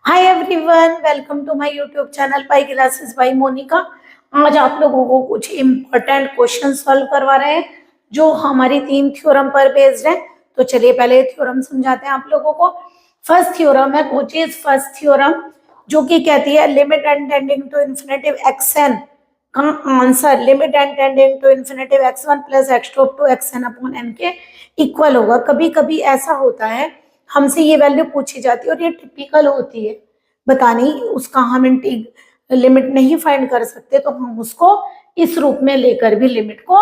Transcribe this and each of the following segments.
Hi everyone, welcome to my YouTube channel pi classes by Monica. आज आप लोगों को कुछ इम्पोर्टेंट क्वेश्चन सॉल्व करवा रहे हैं जो हमारी 3 थ्योरम पर बेस्ड है। तो चलिए पहले थ्योरम समझाते हैं आप लोगों को। फर्स्ट थ्योरम है कोचीज फर्स्ट थ्योरम, जो कि कहती है limit n tending to infinitive x n का answer limit n tending to infinitive x1 plus x2 up to xn upon n के इक्वल होगा। कभी कभी ऐसा होता है हमसे ये वैल्यू पूछी जाती है और ये टिपिकल होती है बतानी, उसका हम लिमिट नहीं फाइंड कर सकते तो हम उसको इस रूप में लेकर भी लिमिट को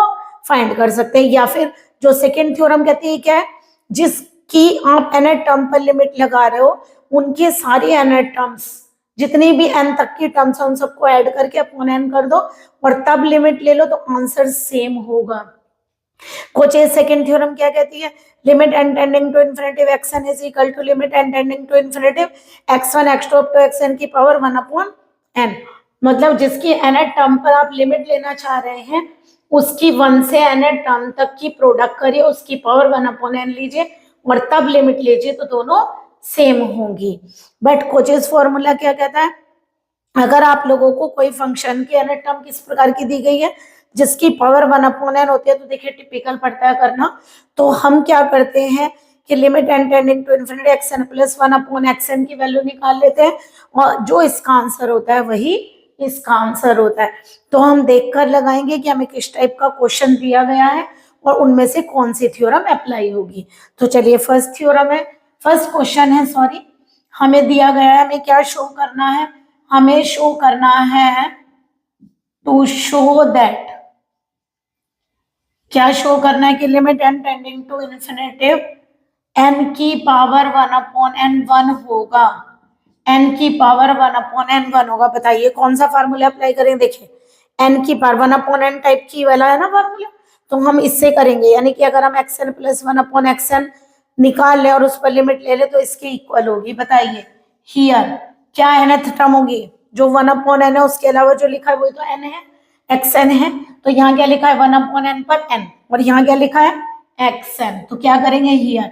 फाइंड कर सकते हैं। या फिर जो सेकेंड थ्योरम कहती है क्या है, जिसकी आप nth टर्म पर लिमिट लगा रहे हो उनके सारे nth टर्म्स जितनी भी n तक की टर्म्स है उन सबको ऐड करके अपॉन n कर दो और तब लिमिट ले लो तो आंसर सेम होगा। कोचेज सेकंड थ्योरम क्या कहती है, limit n tending to infinitive xn is equal to limit n tending to infinitive x1 x2 up to xn की पावर 1 अपॉन n। मतलब जिसकी nth टर्म पर आप लिमिट लेना चाह रहे हैं उसकी 1 से nth टर्म तक की प्रोडक्ट करिए, उसकी पावर 1 अपॉन n लीजिए और तब लिमिट लीजिए तो दोनों सेम होंगी। बट कोचेज फॉर्मूला क्या कहता है, अगर आप लोगों को कोई फंक्शन की nth टर्म किस प्रकार की दी गई है जिसकी पावर 1 अपॉन n होती है, तो देखिए टिपिकल पड़ता है करना। तो हम क्या करते हैं कि limit n tending to infinity xn plus 1 upon xn की वैल्यू निकाल लेते हैं और जो इसका आंसर होता है वही इसका आंसर होता है। तो हम देखकर लगाएंगे कि हमें किस टाइप का क्वेश्चन दिया गया है और उनमें से कौन सी थ्योरम अप्लाई होगी। तो चलिए फर्स्ट थ्योरम है, फर्स्ट क्वेश्चन है सॉरी, हमें दिया गया है, हमें क्या शो करना है, हमें शो करना है टू शो दैट, क्या शो करना है कि limit n tending to infinitive n की पावर 1 अपॉन n 1 होगा, n की पावर 1 अपॉन n 1 होगा। बताइए कौन सा फार्मूला अप्लाई करें। देखिए n की पावर 1 अपॉन n टाइप की वाला है ना फार्मूला, तो हम इससे करेंगे, यानी कि अगर हम xn प्लस 1 अपॉन xn निकाल ले और उस पर लिमिट ले ले तो इसके इक्वल होगी। बताइए हियर क्या nth टर्म होगी, जो 1 अपॉन n है उसके अलावा जो लिखा है वही तो n है, xn है। तो यहाँ क्या लिखा है 1 अपॉन n पर n और यहाँ क्या लिखा है xn। तो क्या करेंगे हियर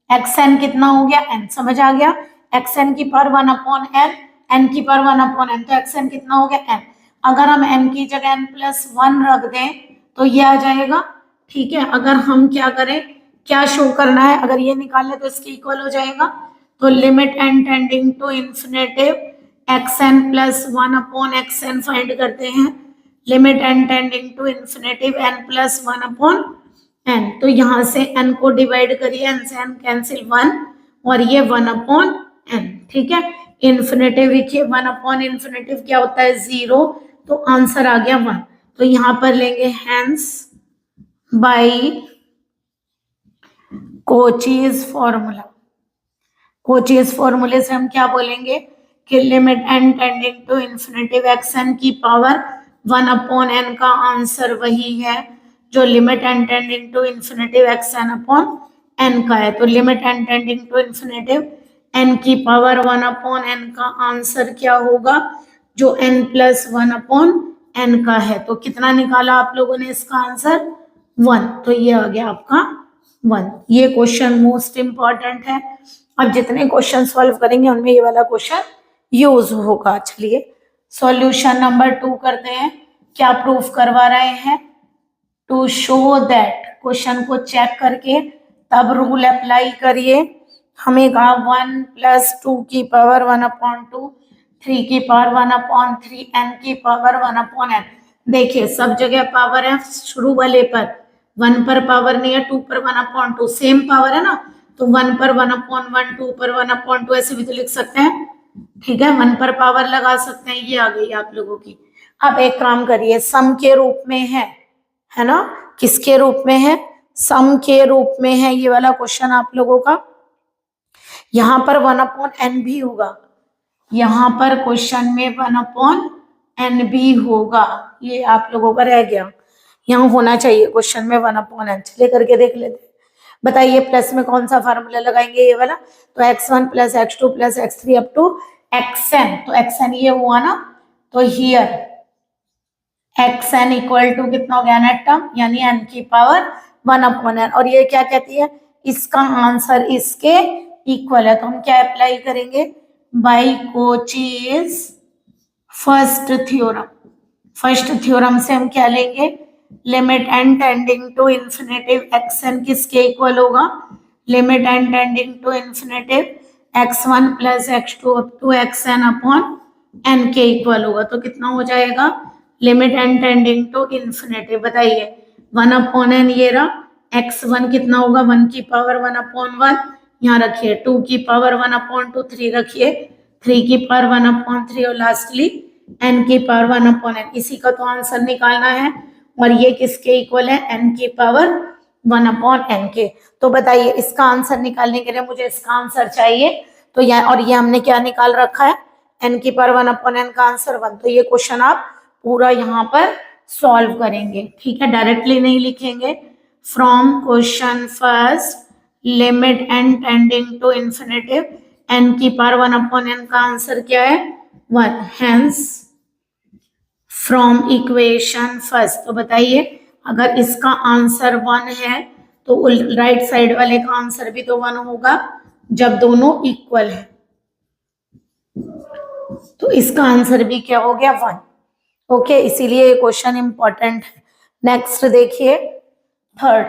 xn कितना हो गया n, समझ आ गया, xn की पावर 1 अपॉन n की पावर 1 अपॉन n, तो xn कितना हो गया n। अगर हम n की जगह n प्लस 1 रख दें तो ये आ जाएगा, ठीक है। अगर हम क्या करें, क्या शो करना है, अगर ये निकाल ले तो इसके इक्वल हो जाएगा। तो limit n tending to infinitive xn plus 1 upon xn find करते हैं, limit n tending to infinitive n plus 1 upon n। तो यहाँ से n को डिवाइड करिए, n से n कैंसिल 1 और ये 1 अपॉन n, ठीक है। इन्फिनिटिव लिखिए, 1 अपॉन इन्फिनिटिव क्या होता है 0, तो आंसर आ गया 1। तो यहाँ पर लेंगे hence by Cauchy's formula. Cauchy's फॉर्मूले से हम क्या बोलेंगे कि limit n tending to infinitive xn की पावर 1 अपॉन n का आंसर वही है जो limit n tending to infinitive xn upon n का है। तो limit n tending to infinitive n की पावर 1 अपॉन n का आंसर क्या होगा, जो n प्लस 1 अपॉन n का है। तो कितना निकाला आप लोगों ने इसका आंसर 1, तो ये आ गया आपका 1। ये क्वेश्चन मोस्ट इंपॉर्टेंट है, अब जितने क्वेश्चन सॉल्व करेंगे उनमें ये वाला क्वेश्चन यूज होगा। चलिए सॉल्यूशन नंबर 2 करते हैं। क्या प्रूफ करवा रहे हैं, टू शो दैट, क्वेश्चन को चेक करके तब रूल अप्लाई करिए। हमें कहा 1 प्लस 2 की पावर 1 अपॉन 2, 3 की पावर 1 अपॉन 3, n की पावर 1 अपॉन n। देखिए सब जगह पावर है, शुरू वाले पर 1 पर पावर नहीं है, 2 पर 1 अपॉन 2 सेम पावर है ना, तो 1 पर 1 अपॉन 1, 2 पर 1 अपॉन 2 ऐसे भी तो लिख सकते हैं, ठीक है। 1 पर पावर लगा सकते हैं, ये आ गई आप लोगों की। अब एक काम करिए, सम के रूप में है ना, किसके रूप में है, सम के रूप में है ये वाला क्वेश्चन आप लोगों का। यहाँ पर 1 अपॉन n भी होगा, यहाँ पर क्वेश्चन में 1 अपॉन n भी होगा, ये आप लोगों का रह गया, यहाँ होना चाहिए क्वेश्चन में 1 अपॉन n। चलिए करके देख लेते हैं। बताइए प्लस में कौन सा फार्मूला लगाएंगे, ये वाला। तो x1 plus x2 plus x3 up to xn, तो xn ये हुआ ना, तो हियर xn इक्वल टू कितना हो गया नेट टर्म, यानी n की पावर 1 अपॉन n। और ये क्या कहती है, इसका आंसर इसके इक्वल है, तो हम क्या अप्लाई करेंगे by Cauchy's first theorem. First theorem से हम क्या लेंगे, limit n tending to infinitive x n किसके इक्वल होगा, limit n tending to infinitive x1 plus x2 up to xn upon n के इक्वल होगा। तो कितना हो जाएगा, limit n tending to infinitive, बताइए 1 अपॉन एन, ये रहा x1 कितना होगा 1 की पावर 1 अपॉन 1, यहाँ रखिए 2 की पावर 1 अपॉन 2, 3 रखिए 3 की पावर 1 अपॉन 3 और लास्टली n की पावर 1 अपॉन n। इसी का तो आंसर निकालना है और ये किसके इक्वल है, n की पावर 1 अपॉन n के। तो बताइए इसका आंसर निकालने के लिए मुझे इसका आंसर चाहिए, तो और ये हमने क्या निकाल रखा है, n की पावर 1 अपॉन n का आंसर 1। तो ये क्वेश्चन आप पूरा यहाँ पर सॉल्व करेंगे, ठीक है, डायरेक्टली नहीं लिखेंगे। From question first limit n tending to infinitive n की पावर 1 अपॉन n का आंसर क्या है 1, हेंस फ्रॉम इक्वेशन फर्स्ट। तो बताइए अगर इसका आंसर 1 है तो राइट साइड वाले का आंसर भी तो 1 होगा जब दोनों इक्वल है, तो इसका आंसर भी क्या हो गया 1। ओके, इसीलिए ये क्वेश्चन इंपॉर्टेंट है। नेक्स्ट देखिए थर्ड,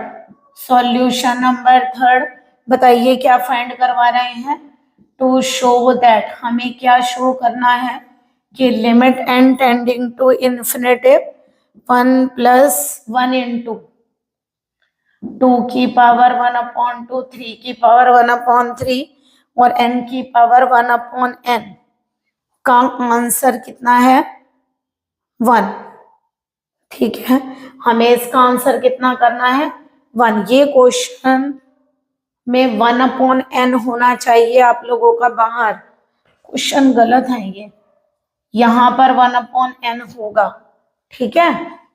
सॉल्यूशन नंबर थर्ड। बताइए क्या फाइंड करवा रहे हैं, टू शो दैट, हमें क्या शो करना है कि limit n tending to infinitive 1 plus 1 into 2 की पावर 1 अपॉन 2, 3 की पावर 1 अपॉन 3 और n की पावर 1 अपॉन n का आंसर कितना है 1, ठीक है। हमें इसका आंसर कितना करना है 1। ये क्वेश्चन में 1 अपॉन n होना चाहिए आप लोगों का बाहर, क्वेश्चन गलत है ये, यहाँ पर 1 अपॉन n होगा, ठीक है,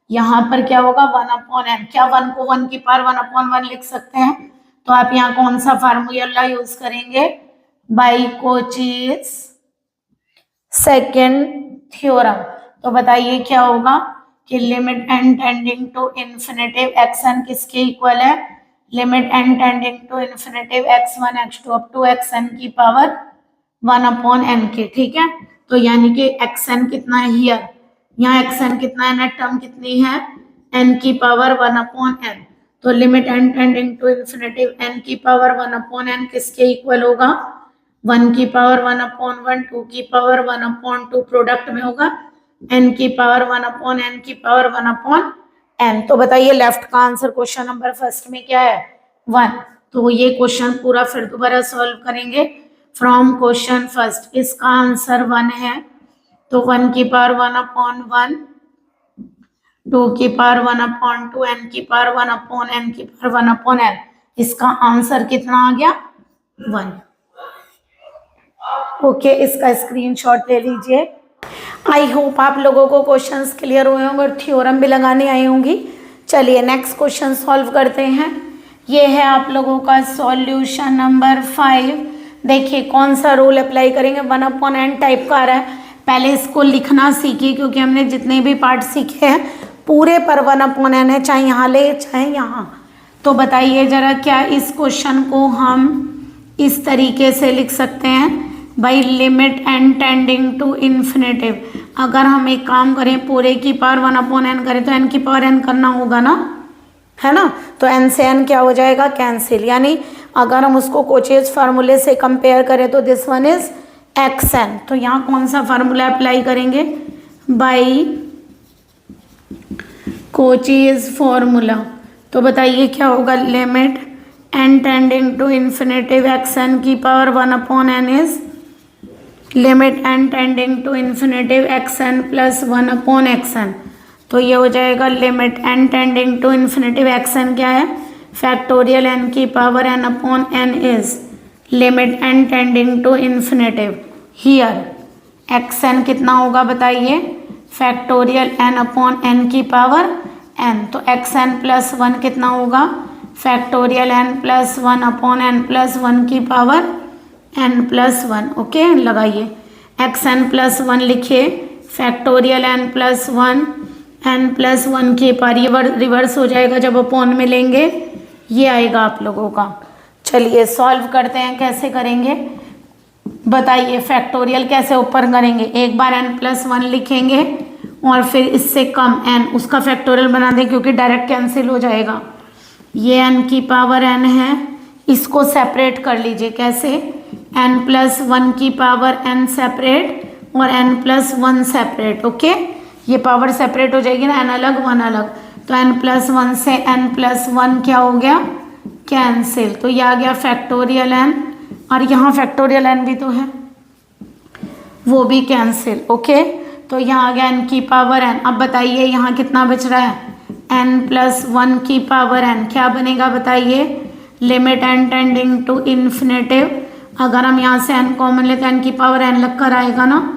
यहाँ पर क्या होगा 1 अपॉन n। क्या 1 को 1 की पावर 1 अपॉन 1 लिख सकते हैं, तो आप यहाँ कौन सा फार्मूला यूज करेंगे, बाय कोचीज सेकेंड थ्योरम। तो बताइए क्या होगा कि limit n tending to infinitive xn किसके इक्वल है, limit n tending to infinitive x1 x2 up to xn की पावर 1 अपॉन n के, ठीक है। तो यानी कि xn कितना है हियर, यहाँ xn कितना है, नेट टर्म कितनी है n की पावर 1 अपॉन n। तो limit n tending to infinitive n की पावर 1 अपॉन n किसके इक्वल होगा, 1 की पावर 1 अपॉन 1, 2 की पावर 1 अपॉन 2, प्रोडक्ट में होगा n की पावर 1 अपॉन n की पावर 1 अपॉन n। तो बताइए लेफ्ट का आंसर क्वेश्चन नंबर फर्स्ट में क्या है 1। तो ये क्वेश्चन पूरा फिर दोबारा सॉल्व करेंगे फ्रॉम क्वेश्चन फर्स्ट, इसका आंसर 1 है तो 1 की पावर 1 अपॉन 1, 2 की पावर 1 अपॉन 2, n की पावर 1 अपॉन n की पावर 1 अपॉन n, इसका आंसर कितना आ गया 1। ओके, इसका स्क्रीनशॉट ले लीजिए। आई होप आप लोगों को क्वेश्चंस क्लियर हुए होंगे और थ्योरम भी लगाने आई होंगी। चलिए नेक्स्ट क्वेश्चन सॉल्व करते हैं। ये है आप लोगों का सॉल्यूशन नंबर 5। देखिए कौन सा रूल अप्लाई करेंगे, 1 अपॉन n टाइप का आ रहा है। पहले इसको लिखना सीखिए क्योंकि हमने जितने भी पार्ट सीखे हैं पूरे पर 1 अपॉन n है, चाहे यहाँ ले चाहे यहाँ। तो बताइए जरा क्या इस क्वेश्चन को हम इस तरीके से लिख सकते हैं, by limit n tending to infinitive. अगर हम एक काम करें पूरे की पावर 1 अपॉन n करें तो n की पावर n करना होगा ना, है ना। तो n से n क्या हो जाएगा कैंसिल, यानी अगर हम उसको कोचेज फार्मूले से कंपेयर करें तो दिस वन इज xn। तो यहाँ कौन सा फार्मूला अप्लाई करेंगे, बाई कोचेज फार्मूला। तो बताइए क्या होगा, limit n tending to infinitive xn की power 1 upon n is limit n tending to infinitive xn plus 1 upon xn। तो ये हो जाएगा limit n tending to infinitive xn क्या है, फैक्टोरियल n की power n upon n is limit n tending to infinitive, here xn कितना होगा बताइए, फैक्टोरियल n अपॉन n की पावर n। तो xn प्लस 1 कितना होगा, factorial n plus 1 upon n plus 1 की पावर n प्लस 1। ओके लगाइए, xn प्लस 1 लिखिए, factorial n plus 1 n plus 1 की पावर, रिवर्स हो जाएगा जब अपॉन में लेंगे, ये आएगा आप लोगों का। चलिए सॉल्व करते हैं, कैसे करेंगे। बताइए फैक्टोरियल कैसे ऊपर करेंगे, एक बार n+1 लिखेंगे और फिर इससे कम n उसका फैक्टोरियल बना दें क्योंकि डायरेक्ट कैंसिल हो जाएगा। ये n की पावर n है, इसको सेपरेट कर लीजिए कैसे, n+1 की पावर n सेपरेट और n+1 सेपरेट। ओके, ये पावर सेपरेट हो जाएगी ना, n अलग 1 अलग, तो n+1 से n+1 क्या हो गया, कैंसिल। तो ये आ गया फैक्टोरियल n, और यहाँ फैक्टोरियल n भी तो है, वो भी कैंसिल। ओके, तो यहाँ आ गया n की पावर n। अब बताइए यहाँ कितना बच रहा है, n+1 की पावर n क्या बनेगा बताइए, limit n tending to infinitive. अगर हम यहाँ से n कॉमन लेते हैं n की पावर n लग कर आएगा ना,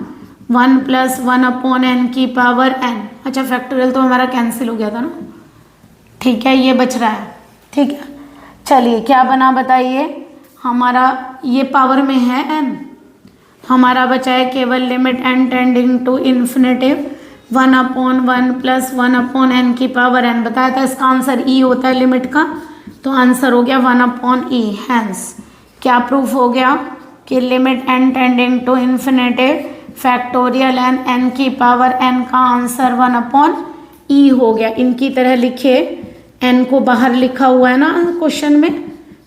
1+1/n की पावर n। अच्छा फैक्टोरियल तो हमारा कैंसिल हो गया था ना, ठीक है, ये बच रहा है। ठीक है, चलिए क्या बना बताइए, हमारा ये पावर में है n, हमारा बचा है केवल limit n tending to infinitive 1/1 + 1/n की पावर n। बताया था इसका आंसर e होता है लिमिट का, तो आंसर हो गया 1/e। हैंस क्या प्रूफ हो गया कि limit n tending to infinitive factorial n की पावर n का आंसर 1/e हो गया। इनकी तरह लिखिए, n को बाहर लिखा हुआ है ना क्वेश्चन में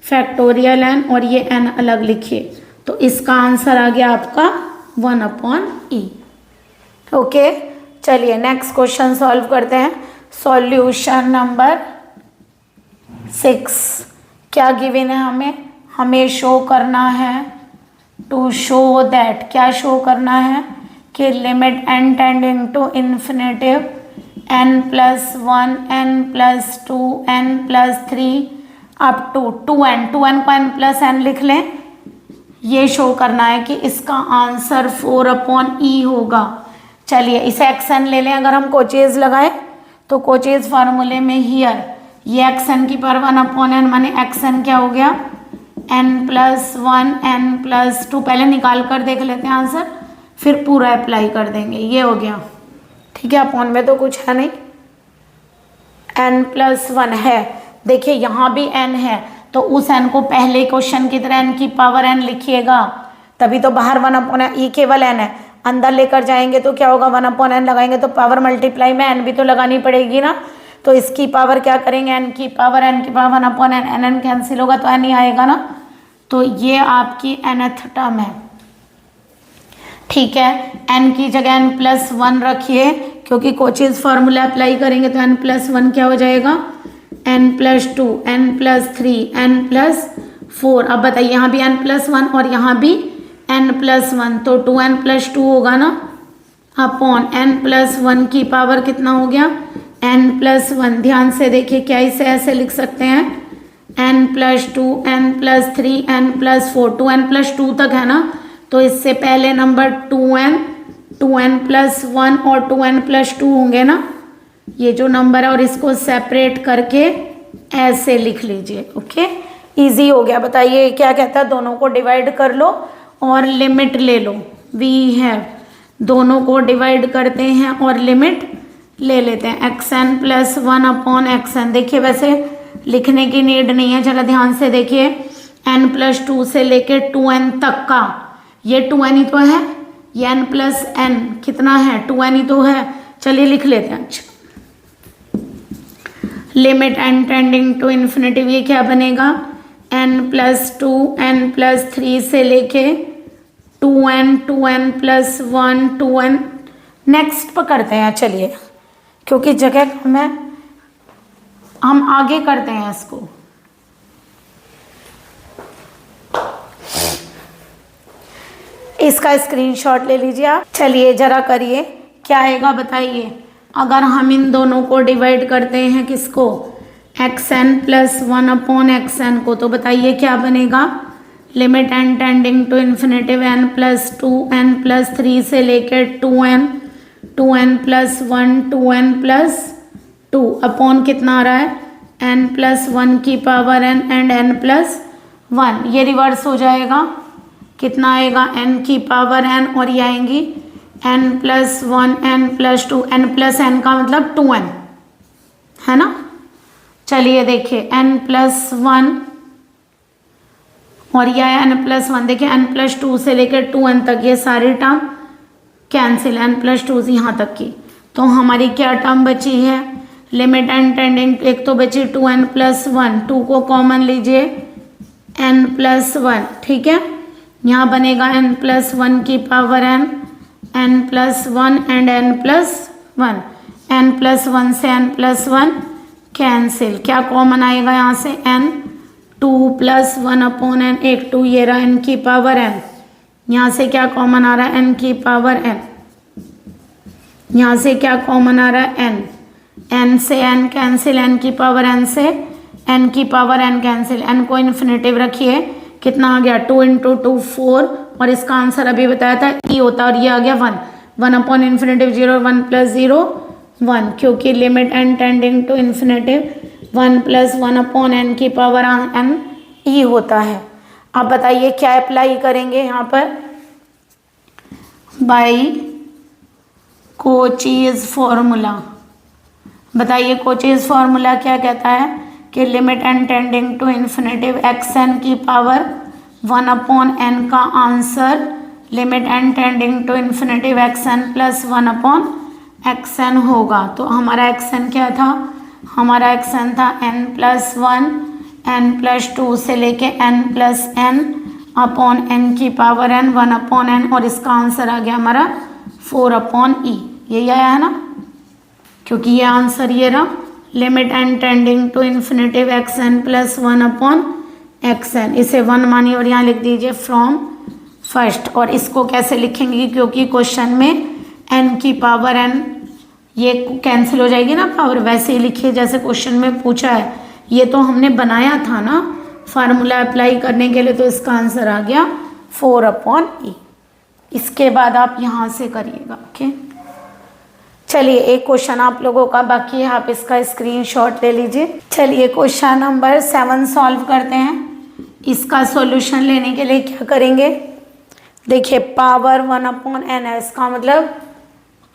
फैक्टोरियल n, और ये n अलग लिखिए, तो इसका आंसर आ गया आपका 1/e। ओके, चलिए नेक्स्ट क्वेश्चन सॉल्व करते हैं। सॉल्यूशन नंबर 6 क्या गिवन है, हमें शो करना है, टू शो दैट, क्या शो करना है कि limit n tending to infinitive n+1 n+2 n+3 up to 2n को n+n लिख लें। ये शो करना है कि इसका आंसर 4/e होगा। चलिए इसे xn ले लें, अगर हम कोचेज लगाए तो कोचेज फार्मूले में हियर ये xn की पावर 1/n माने xn क्या हो गया, n+1 n+2, पहले निकाल कर देख लेते हैं आंसर, फिर पूरा अप्लाई कर देंगे, ये हो गया। ठीक है, अपॉन में तो कुछ है नहीं, n+1 है, देखिए यहाँ भी n है, तो उस n को पहले क्वेश्चन की तरह n की पावर n लिखिएगा, तभी तो बाहर 1/e केवल n है, अंदर लेकर जाएंगे तो क्या होगा, 1/n लगाएंगे तो पावर मल्टीप्लाई में n भी तो लगानी पड़ेगी ना, तो इसकी पावर क्या करेंगे, n की पावर 1/n, n कैंसिल होगा तो n ही आएगा ना, तो ये आपकी nth टर्म है। ठीक है, n की जगह n+1 रखिए, क्योंकि कोचेज फार्मूला अप्लाई करेंगे तो n+1 क्या हो जाएगा, n+2 n+3 n+4। अब बताइए यहाँ भी n+1 और यहाँ भी n+1, तो 2n+2 होगा ना, अपॉन n+1 की पावर कितना हो गया, n+1। ध्यान से देखिए, क्या इसे ऐसे लिख सकते हैं, n+2 n+3 n+4, 2n+2 तक है ना, तो इससे पहले नंबर 2n+1 और 2n+2 होंगे ना, ये जो नंबर है, और इसको सेपरेट करके ऐसे लिख लीजिए। ओके, इजी हो गया। बताइए क्या कहता है, दोनों को डिवाइड कर लो और लिमिट ले लो। वी हैव, दोनों को डिवाइड करते हैं और लिमिट ले लेते हैं, xn+1/xn। देखिए वैसे लिखने की नीड नहीं है, जरा ध्यान से देखिए, n+2 से लेके 2n तक का, ये 2n ही तो है, ये n+n कितना है, 2n ही तो है, चलिए लिख लेते हैं। अच्छा, limit n tending to infinitive, ये क्या बनेगा, n+2 n+3 से लेके 2n 2n+1 2n। नेक्स्ट पकड़ते हैं, चलिए क्योंकि जगह कम है, हम आगे करते हैं इसको। इसका स्क्रीनशॉट ले लीजिए आप। चलिए जरा करिए, क्या आएगा बताइए, अगर हम इन दोनों को डिवाइड करते हैं किसको, xn+1/xn को, तो बताइए क्या बनेगा, limit n tending to infinitive n+2 n+3 से लेकर 2n 2n+1 2n+2 अपॉन कितना आ रहा है, n+1 की पावर n एंड n+1। ये रिवर्स हो जाएगा, कितना आएगा, n की पावर n, और ये आएंगी n+1 n+2, n+n का मतलब 2n है ना। चलिए देखिए n+1 और यह n+1, देखिए n+2 से लेकर 2n तक ये सारी टर्म कैंसिल, n+2 यहाँ तक की। तो हमारी क्या टर्म बची है, लिमिट n टेंडिंग, एक तो बची 2n+1, 2 को कॉमन लीजिए, n+1, ठीक है। यहाँ बनेगा n+1 की power n, n+1 and n+1, n+1 से n+1 कैंसिल, क्या कॉमन आएगा यहाँ से n, 2+1/n, एक 2 ये रहा n की पावर n, यहाँ से क्या कॉमन आ रहा है n की पावर n, यहाँ से क्या कॉमन आ रहा है n, n से n कैंसिल, n की पावर n से n की पावर n कैंसिल, n को इन्फिनेटिव रखिए, कितना आ गया 2 × 2 4, और इसका आंसर अभी बताया था e होता, और ये आ गया 1, 1/∞ 0, 1 + 0 1, क्योंकि limit n tending to infinitive 1 + 1/n की पावर n e होता है। अब बताइए क्या अप्लाई करेंगे यहाँ पर, बाई कोचीज फॉर्मूला। बताइए कोचीज फॉर्मूला क्या कहता है कि limit n tending to infinitive xn की पावर 1/n का answer limit n tending to infinitive xn + 1/xn होगा। तो हमारा xn क्या था, हमारा xn था n+1, n+2 से लेके n+n/n की पावर n 1/n, और इसका आंसर आ गया हमारा 4/e, यही आया है ना, क्योंकि ये आंसर ये रहा, limit n tending to infinitive xn + 1/xn, इसे 1 मानिए और यहाँ लिख दीजिए फ्रॉम फर्स्ट। और इसको कैसे लिखेंगे, क्योंकि क्वेश्चन में n की पावर n ये कैंसिल हो जाएगी ना पावर, वैसे ही लिखिए जैसे क्वेश्चन में पूछा है, ये तो हमने बनाया था ना फार्मूला अप्लाई करने के लिए, तो इसका आंसर आ गया 4/e। इसके बाद आप यहाँ से करिएगा, ओके। चलिए एक क्वेश्चन आप लोगों का बाकी है, आप इसका स्क्रीनशॉट ले लीजिए। चलिए क्वेश्चन नंबर 7 सॉल्व करते हैं। इसका सॉल्यूशन लेने के लिए क्या करेंगे, देखिए पावर 1/n है, इसका मतलब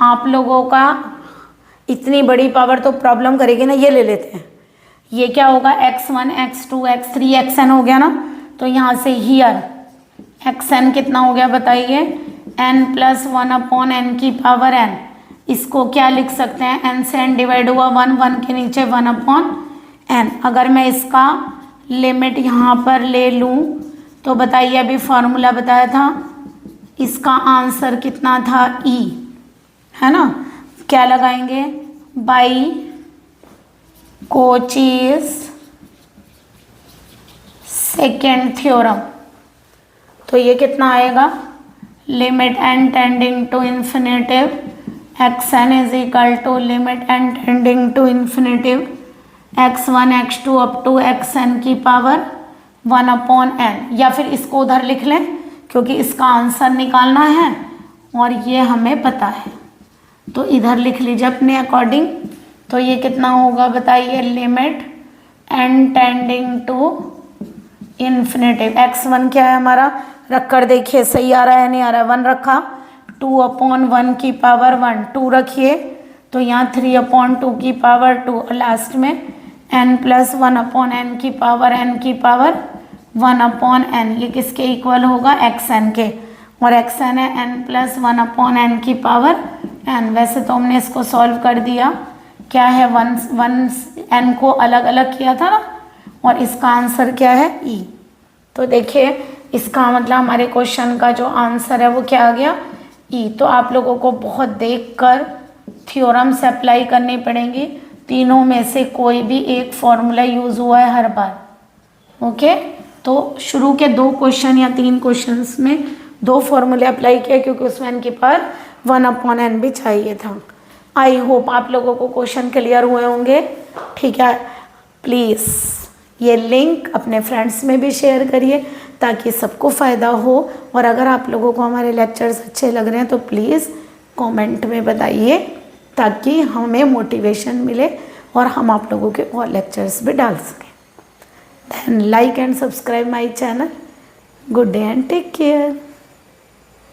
आप लोगों का इतनी बड़ी पावर तो प्रॉब्लम करेगी ना, ये ले लेते हैं। ये क्या होगा x1 x2 x3 xn हो गया ना, तो यहाँ से हियर xn कितना हो गया बताइए, n+1/n की पावर n, इसको क्या लिख सकते हैं, n से n डिवाइड हुआ 1, 1 के नीचे 1/n। अगर मैं इसका लिमिट यहाँ पर ले लूँ तो बताइए, अभी फॉर्मूला बताया था, इसका आंसर कितना था e, है ना। क्या लगाएंगे, बाई कोचीज सेकेंड थ्योरम, तो ये कितना आएगा, limit n tending to infinitive xn is equal to limit n tending to infinitive x1 x2 up to xn की पावर 1/n, या फिर इसको उधर लिख लें क्योंकि इसका आंसर निकालना है और ये हमें पता है, तो इधर लिख लीजिए अपने अकॉर्डिंग। तो ये कितना होगा बताइए, limit n tending to infinitive, x1 क्या है हमारा, रख कर देखिए सही आ रहा है नहीं आ रहा है, 1 रखा, 2/1 की पावर 1, 2 रखिए तो यहाँ 3/2 की पावर 2, और लास्ट में n+1/n की पावर n की पावर 1/n, ये किसके इक्वल होगा, xn के, और xn है n+1/n की पावर n। वैसे तो हमने इसको सॉल्व कर दिया, क्या है 1 n को अलग अलग किया था ना, और इसका आंसर क्या है e। तो देखिए इसका मतलब हमारे क्वेश्चन का जो आंसर है वो क्या आ गया e। तो आप लोगों को बहुत देखकर थ्योरम्स अप्लाई करनी पड़ेंगी, तीनों में से कोई भी एक फॉर्मूला यूज हुआ है हर बार, ओके। तो शुरू के 2 क्वेश्चन या 3 क्वेश्चंस में 2 फॉर्मूले अप्लाई किया, क्योंकि उसमें n की पावर 1/n भी चाहिए था। आई होप आप लोगों को क्वेश्चन क्लियर हुए होंगे, ठीक है। प्लीज़ ये लिंक अपने फ्रेंड्स में भी शेयर करिए ताकि सबको फ़ायदा हो, और अगर आप लोगों को हमारे लेक्चर्स अच्छे लग रहे हैं तो प्लीज़ कमेंट में बताइए ताकि हमें मोटिवेशन मिले और हम आप लोगों के और लेक्चर्स भी डाल सकें। Then like and subscribe my channel. Good day and take care.